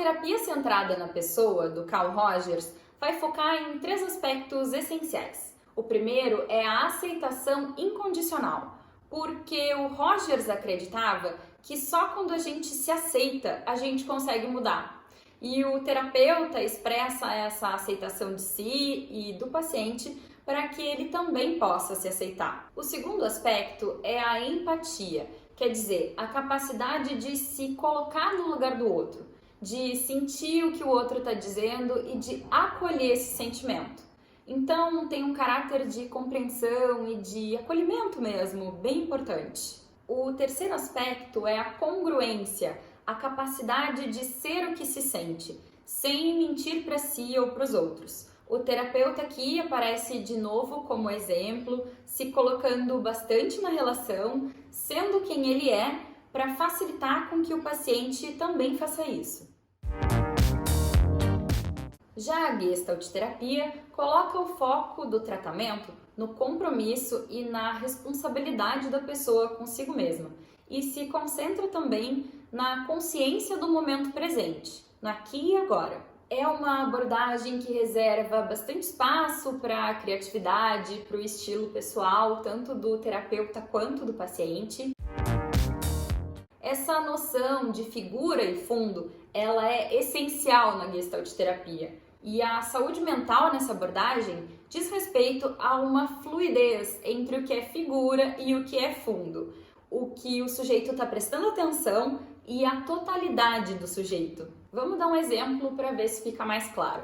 terapia centrada na pessoa, do Carl Rogers, vai focar em 3 aspectos essenciais. O primeiro é a aceitação incondicional, porque o Rogers acreditava que só quando a gente se aceita, a gente consegue mudar. E o terapeuta expressa essa aceitação de si e do paciente para que ele também possa se aceitar. O segundo aspecto é a empatia, quer dizer, a capacidade de se colocar no lugar do outro, de sentir o que o outro está dizendo e de acolher esse sentimento. Então, tem um caráter de compreensão e de acolhimento mesmo, bem importante. O terceiro aspecto é a congruência, a capacidade de ser o que se sente, sem mentir para si ou para os outros. O terapeuta aqui aparece de novo como exemplo, se colocando bastante na relação, sendo quem ele é, para facilitar com que o paciente também faça isso. Já a Gestalt terapia coloca o foco do tratamento no compromisso e na responsabilidade da pessoa consigo mesma e se concentra também na consciência do momento presente, no aqui e agora. É uma abordagem que reserva bastante espaço para a criatividade, para o estilo pessoal, tanto do terapeuta quanto do paciente. Essa noção de figura e fundo, ela é essencial na Gestalt terapia. E a saúde mental nessa abordagem diz respeito a uma fluidez entre o que é figura e o que é fundo, o que o sujeito está prestando atenção e a totalidade do sujeito. Vamos dar um exemplo para ver se fica mais claro.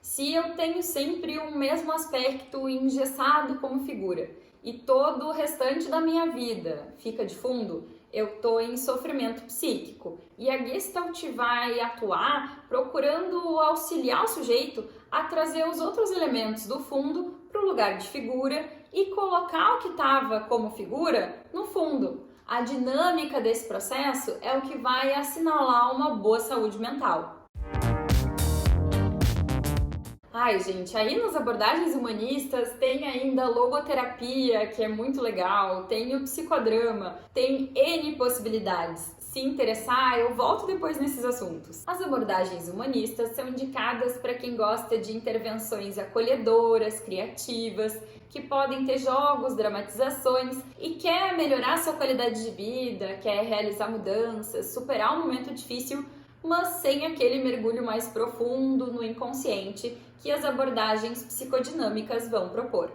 Se eu tenho sempre um mesmo aspecto engessado como figura e todo o restante da minha vida fica de fundo, eu estou em sofrimento psíquico e a Gestalt vai atuar procurando auxiliar o sujeito a trazer os outros elementos do fundo para o lugar de figura e colocar o que estava como figura no fundo. A dinâmica desse processo é o que vai assinalar uma boa saúde mental. Ai, gente, aí nas abordagens humanistas tem ainda a logoterapia, que é muito legal, tem o psicodrama, tem N possibilidades. Se interessar, eu volto depois nesses assuntos. As abordagens humanistas são indicadas para quem gosta de intervenções acolhedoras, criativas, que podem ter jogos, dramatizações e quer melhorar sua qualidade de vida, quer realizar mudanças, superar um momento difícil, mas sem aquele mergulho mais profundo no inconsciente que as abordagens psicodinâmicas vão propor.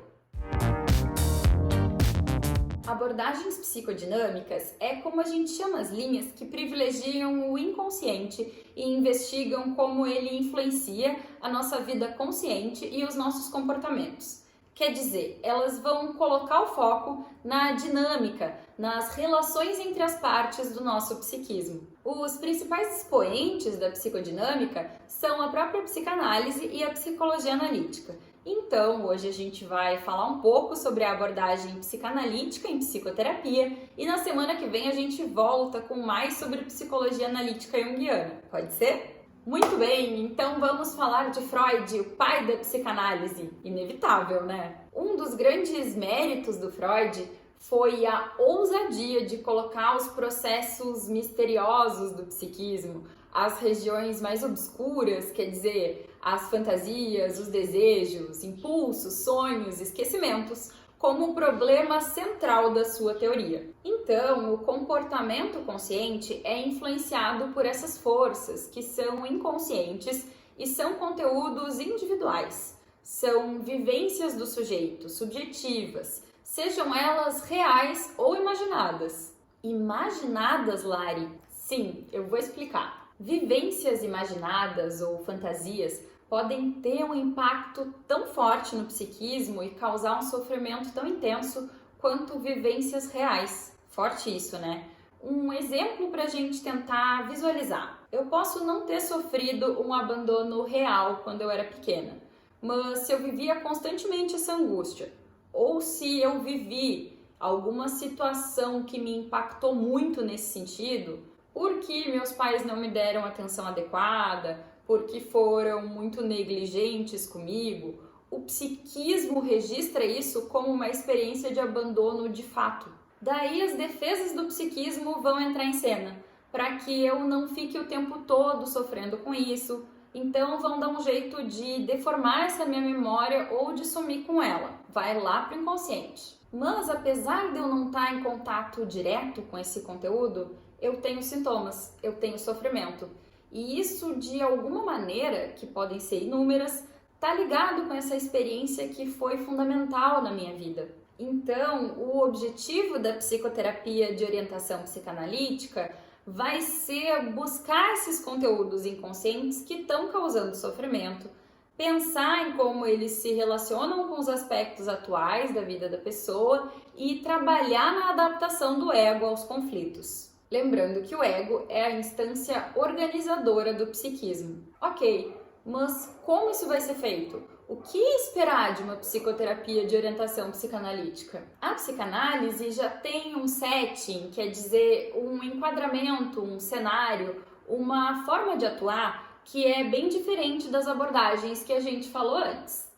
Abordagens psicodinâmicas é como a gente chama as linhas que privilegiam o inconsciente e investigam como ele influencia a nossa vida consciente e os nossos comportamentos. Quer dizer, elas vão colocar o foco na dinâmica, nas relações entre as partes do nosso psiquismo. Os principais expoentes da psicodinâmica são a própria psicanálise e a psicologia analítica. Então, hoje a gente vai falar um pouco sobre a abordagem psicanalítica em psicoterapia e na semana que vem a gente volta com mais sobre psicologia analítica junguiana. Pode ser? Muito bem, então vamos falar de Freud, o pai da psicanálise. Inevitável, né? Um dos grandes méritos do Freud foi a ousadia de colocar os processos misteriosos do psiquismo, as regiões mais obscuras, quer dizer, as fantasias, os desejos, impulsos, sonhos, esquecimentos, como o problema central da sua teoria. Então, o comportamento consciente é influenciado por essas forças, que são inconscientes e são conteúdos individuais. São vivências do sujeito, subjetivas, sejam elas reais ou imaginadas. Imaginadas, Lari? Sim, eu vou explicar. Vivências imaginadas ou fantasias podem ter um impacto tão forte no psiquismo e causar um sofrimento tão intenso quanto vivências reais. Forte isso, né? Um exemplo para a gente tentar visualizar. Eu posso não ter sofrido um abandono real quando eu era pequena, mas se eu vivia constantemente essa angústia, ou se eu vivi alguma situação que me impactou muito nesse sentido, porque meus pais não me deram atenção adequada, porque foram muito negligentes comigo, o psiquismo registra isso como uma experiência de abandono de fato. Daí as defesas do psiquismo vão entrar em cena. para que eu não fique o tempo todo sofrendo com isso. Então vão dar um jeito de deformar essa minha memória ou de sumir com ela. Vai lá para o inconsciente. Mas apesar de eu não estar em contato direto com esse conteúdo, eu tenho sintomas, eu tenho sofrimento. E isso, de alguma maneira, que podem ser inúmeras, está ligado com essa experiência que foi fundamental na minha vida. Então, o objetivo da psicoterapia de orientação psicanalítica vai ser buscar esses conteúdos inconscientes que estão causando sofrimento, pensar em como eles se relacionam com os aspectos atuais da vida da pessoa e trabalhar na adaptação do ego aos conflitos. Lembrando que o ego é a instância organizadora do psiquismo. Ok, mas como isso vai ser feito? O que esperar de uma psicoterapia de orientação psicanalítica? A psicanálise já tem um setting, quer dizer, um enquadramento, um cenário, uma forma de atuar que é bem diferente das abordagens que a gente falou antes.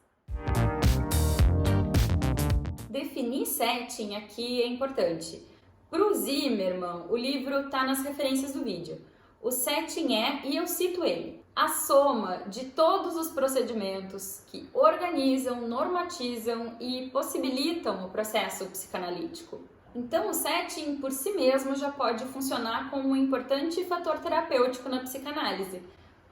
Definir setting aqui é importante. Para o Zimmermann, o livro está nas referências do vídeo. O setting é, e eu cito ele, a soma de todos os procedimentos que organizam, normatizam e possibilitam o processo psicanalítico. Então, o setting por si mesmo já pode funcionar como um importante fator terapêutico na psicanálise,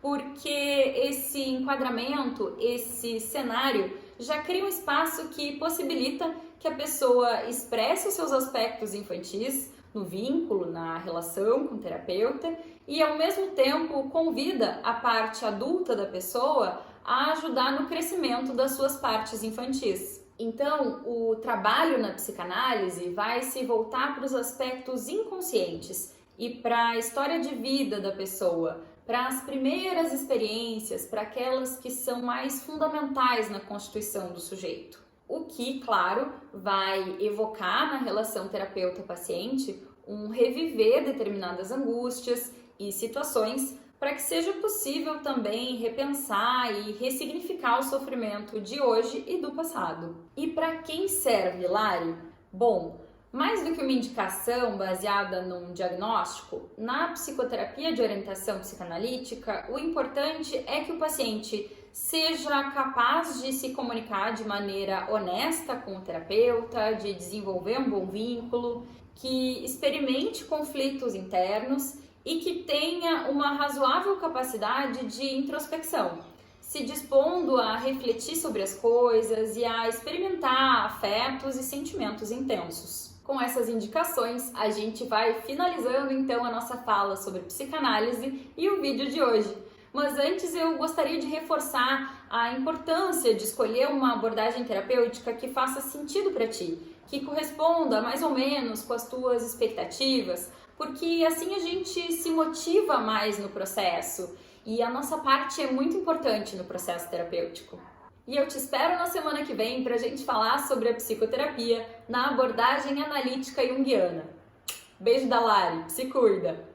porque esse enquadramento, esse cenário, já cria um espaço que possibilita que a pessoa expresse os seus aspectos infantis no vínculo, na relação com o terapeuta e, ao mesmo tempo, convida a parte adulta da pessoa a ajudar no crescimento das suas partes infantis. Então, o trabalho na psicanálise vai se voltar para os aspectos inconscientes e para a história de vida da pessoa, para as primeiras experiências, para aquelas que são mais fundamentais na constituição do sujeito. O que, claro, vai evocar na relação terapeuta-paciente um reviver determinadas angústias e situações para que seja possível também repensar e ressignificar o sofrimento de hoje e do passado. E para quem serve, Lari? Bom, mais do que uma indicação baseada num diagnóstico, na psicoterapia de orientação psicanalítica, o importante é que o paciente seja capaz de se comunicar de maneira honesta com o terapeuta, de desenvolver um bom vínculo, que experimente conflitos internos e que tenha uma razoável capacidade de introspecção, se dispondo a refletir sobre as coisas e a experimentar afetos e sentimentos intensos. Com essas indicações, a gente vai finalizando então a nossa fala sobre psicanálise e o vídeo de hoje. Mas antes eu gostaria de reforçar a importância de escolher uma abordagem terapêutica que faça sentido para ti, que corresponda mais ou menos com as tuas expectativas, porque assim a gente se motiva mais no processo e a nossa parte é muito importante no processo terapêutico. E eu te espero na semana que vem para a gente falar sobre a psicoterapia na abordagem analítica junguiana. Beijo da Lari, se cuida!